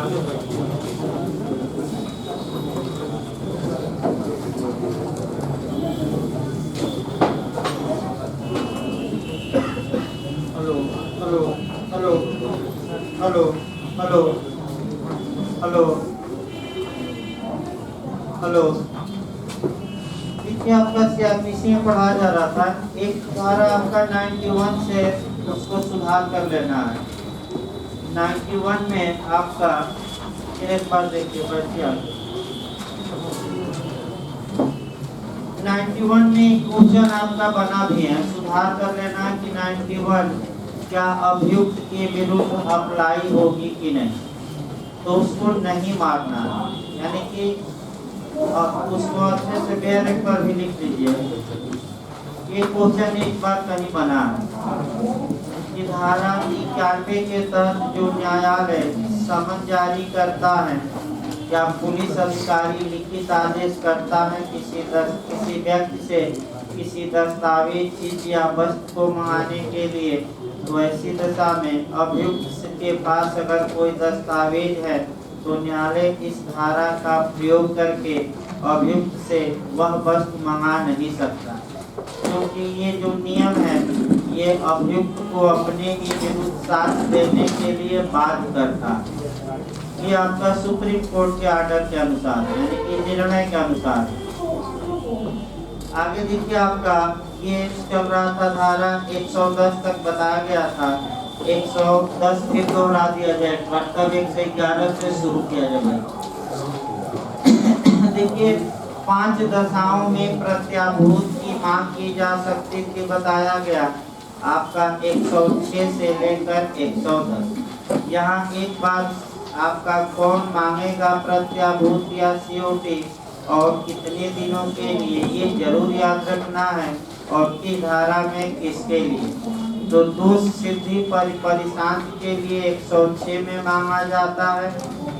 Hello hello hello hello hello hello hello. देखिए आपका CrPC में पढ़ाया जा रहा था, एक धारा आपका 91 से उसको सुधार कर लेना है। 91 में आपका एक बार देखिए, बैठिए आप। 91 में क्वेश्चन आपका बना भी है, सुधार कर लेना है कि 91 क्या अभियुक्त के विरुद्ध अप्लाई होगी कि नहीं, तो उसको नहीं मारना है। यानी कि उसको अच्छे से बेरेक पर भी लिख लीजिए। ये क्वेश्चन एक बार कहीं बना है कि धारा 91 के तहत जो न्यायालय समन जारी करता है या पुलिस अधिकारी लिखित आदेश करता है किसी व्यक्ति से किसी दस्तावेज, चीज या वस्तु को मंगाने के लिए, तो ऐसी दशा में अभियुक्त के पास अगर कोई दस्तावेज है तो न्यायालय इस धारा का प्रयोग करके अभियुक्त से वह वस्तु मंगा नहीं सकता, क्योंकि ये जो नियम है ये अभियुक्त को अपने ही विरुद्ध साक्ष्य देने के लिए बाध्य करता है। ये आपका सुप्रीम कोर्ट के आर्डर के अनुसार है, यानी कि निर्णय के अनुसार। आगे देखिए आपका ये चल रहा था, धारा 110 तक बताया गया था। 110 फिर दोहरा दिया जाए, मतलब 111 से शुरू किया जाए। देखिए 5 दशाओं में प्रत्याभूत की मांग की जा सकती थी, बताया गया आपका 106 से लेकर 110। यहाँ एक बार आपका कौन मांगेगा प्रत्याभूत या सीओटी और कितने दिनों के लिए, ये जरूर याद रखना है, और किस धारा में किसके लिए। तो दोष सिद्धि परिशांत के लिए 106 में मांगा जाता है,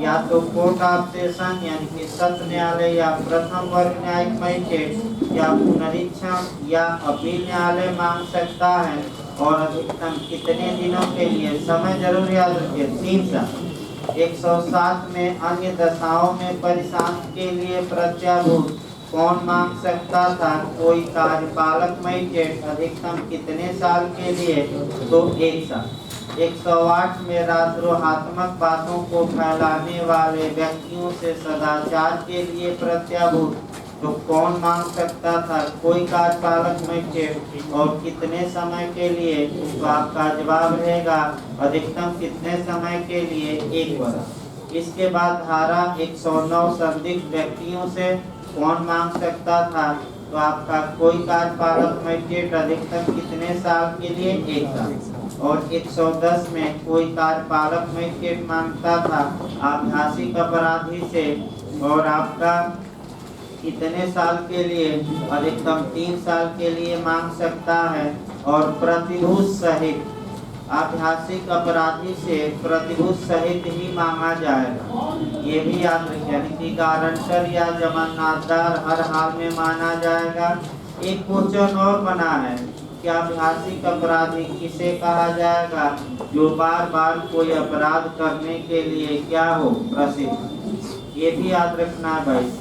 या तो कोर्ट ऑफ सेशन यानी कि सत्र न्यायालय या प्रथम वर्ग न्यायिक मजिस्ट्रेट या पुनरीक्षण या अपील न्यायालय मांग सकता है, और अधिकतम कितने दिनों के लिए, समय जरूर याद रखिए 3 साल। 107 में अन्य दशाओं में परिशांत के लिए प्रत्याभूत कौन मांग सकता था, कोई कार्यपालक मजिस्ट्रेट, अधिकतम कितने साल के लिए, तो 1 साल। 108 में राष्ट्रोहात्मक बातों को फैलाने वाले व्यक्तियों से सदाचार के लिए प्रत्याभूत तो कौन मांग सकता था, कोई कार्यपालक मजिस्ट्रेट, और कितने समय के लिए, तो आपका जवाब रहेगा अधिकतम कितने समय के लिए, 1 वर्ष। इसके बाद धारा 109 संदिग्ध व्यक्तियों से कौन मांग सकता था, तो आपका कोई कार्यपालक मजिस्ट्रेट, अधिकतम कितने साल के लिए, 1 साल। और 110 में कोई कार्यपालक मजिस्ट्रेट मांगता था आभासी अपराधी से, और आपका कितने साल के लिए, अधिकतम 3 साल के लिए मांग सकता है। और प्रतिभूत सहित ऐतिहासिक अपराधी से प्रतिभूत सहित ही मांगा जाएगा, ये भी याद रखिए, यानी कि गारंटर या जमानतदार हर हाल में माना जाएगा। एक क्वेश्चन और बना है कि ऐतिहासिक अपराधी किसे कहा जाएगा, जो बार बार कोई अपराध करने के लिए क्या हो, प्रसिद्ध, ये भी याद रखना है भाई।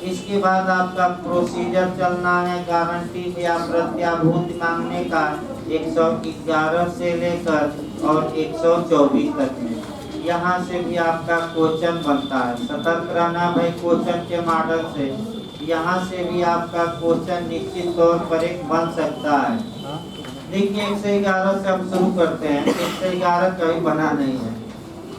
इसके बाद आपका प्रोसीजर चलना है गारंटी या प्रत्याभूत मांगने का 111 से लेकर और 124 तक में। यहाँ से भी आपका क्वेश्चन बनता है, सतर्क रहना भाई क्वेश्चन के मॉडल से। यहाँ से भी आपका क्वेश्चन निश्चित तौर पर एक बन सकता है। देखिए 111 से हम शुरू करते हैं। 111 कभी बना नहीं है।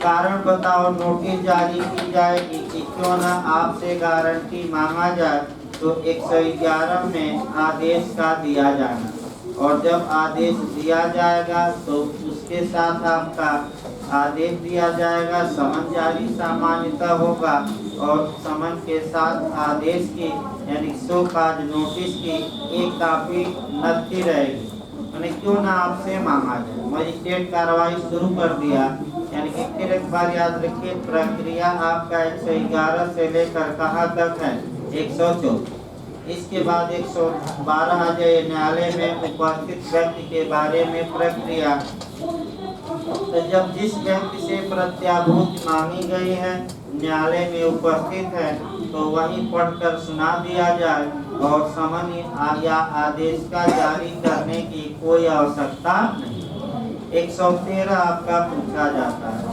कारण बताओ, नोटिस जारी की जाएगी कि क्यों न आपसे गारंटी मांगा जाए, तो 111 में आदेश का दिया जाना, और जब आदेश दिया जाएगा तो उसके साथ आपका आदेश दिया जाएगा, समन जारी सामान्यतः होगा, और समन के साथ आदेश की यानी शो काज नोटिस की एक कापी नथी रहेगी, यानी क्यों ना आपसे मांगा जाए। मजिस्ट्रेट कार्रवाई शुरू कर दिया, यानी कि फिर एक बार याद रखिए प्रक्रिया आपका 111 से लेकर कहाँ तक है, 114। इसके बाद 112 न्यायालय में उपस्थित व्यक्ति के बारे में प्रक्रिया तो जब जिस व्यक्ति से प्रत्याभूति मांगी गई है न्यायालय में उपस्थित है तो वही पढ़कर सुना दिया जाए और समन या आदेश का जारी करने की कोई आवश्यकता नहीं। 113 आपका पूछा जाता है,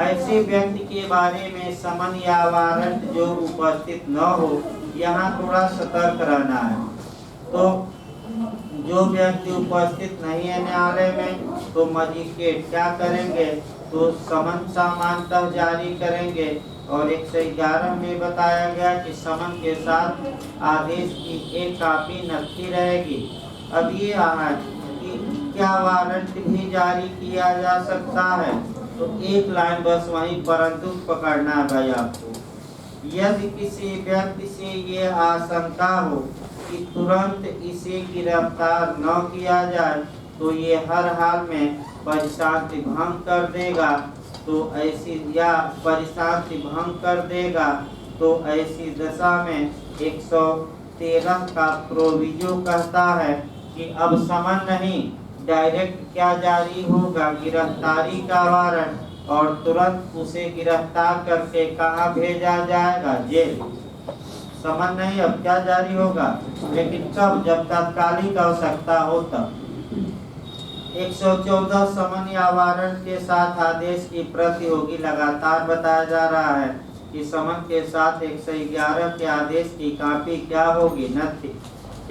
ऐसे व्यक्ति के बारे में समन या वारंट जो उपस्थित न हो, यहाँ थोड़ा सतर्क रहना है। तो जो व्यक्ति उपस्थित नहीं है न्यायालय में तो मजिस्ट्रेट क्या करेंगे, तो समन सामान्यतः जारी करेंगे और 111 में बताया गया कि समन के साथ आदेश की एक कॉपी नथी रहेगी। अब ये आया कि क्या वारंट भी जारी किया जा सकता है, तो एक लाइन बस वहीं परंतु पकड़ना है भाई आपको। यदि किसी व्यक्ति से ये आशंका हो कि तुरंत इसे गिरफ्तार न किया जाए तो ये हर हाल में परिशांति भंग कर देगा, तो ऐसी या परिशांति भंग कर देगा तो ऐसी दशा में 113 का प्रोविजो कहता है कि अब समन नहीं, डायरेक्ट क्या जारी होगा, गिरफ्तारी का वारंट, और तुरंत उसे गिरफ्तार करके कहाँ भेजा जाएगा, जेल। समन नहीं, अब क्या जारी होगा, लेकिन कब, जब तात्कालिक आवश्यकता हो तब। 114 समन या वारंट के साथ आदेश की प्रति होगी। लगातार बताया जा रहा है कि समन के साथ 111 के आदेश की कॉपी क्या होगी, नथी।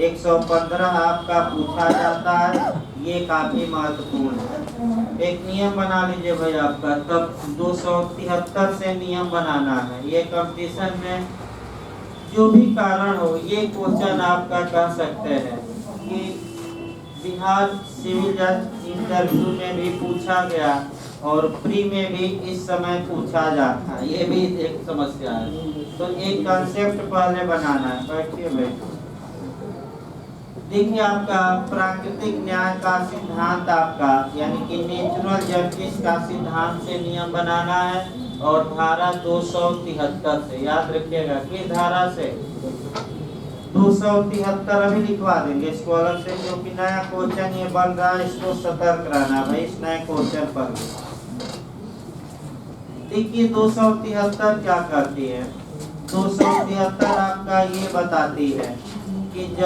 115 आपका पूछा जाता है, ये काफी महत्वपूर्ण है। एक नियम बना लीजिए भाई आपका, तब 273 से नियम बनाना है। ये कंपटीशन में जो भी कारण हो, ये क्वेश्चन आपका कह सकते हैं कि बिहार सिविल जज इंटरव्यू में भी पूछा गया और प्री में भी इस समय पूछा जाता है, ये भी एक समस्या है। तो एक कंसेप्ट पहले बनाना है, बैठिए भाई। देखिए आपका प्राकृतिक न्याय का सिद्धांत आपका यानी कि नेचुरल जस्टिस का सिद्धांत से नियम बनाना है और धारा 273 से, याद रखिएगा किस धारा से, 273 अभी लिखवा देंगे स्कॉलर से, क्योंकि नया क्वेश्चन ये बन रहा है, इसको सतर्क रहना भाई इस नए क्वेश्चन पर। देखिए 273 क्या करती है, 273 आपका ये बताती है कि जब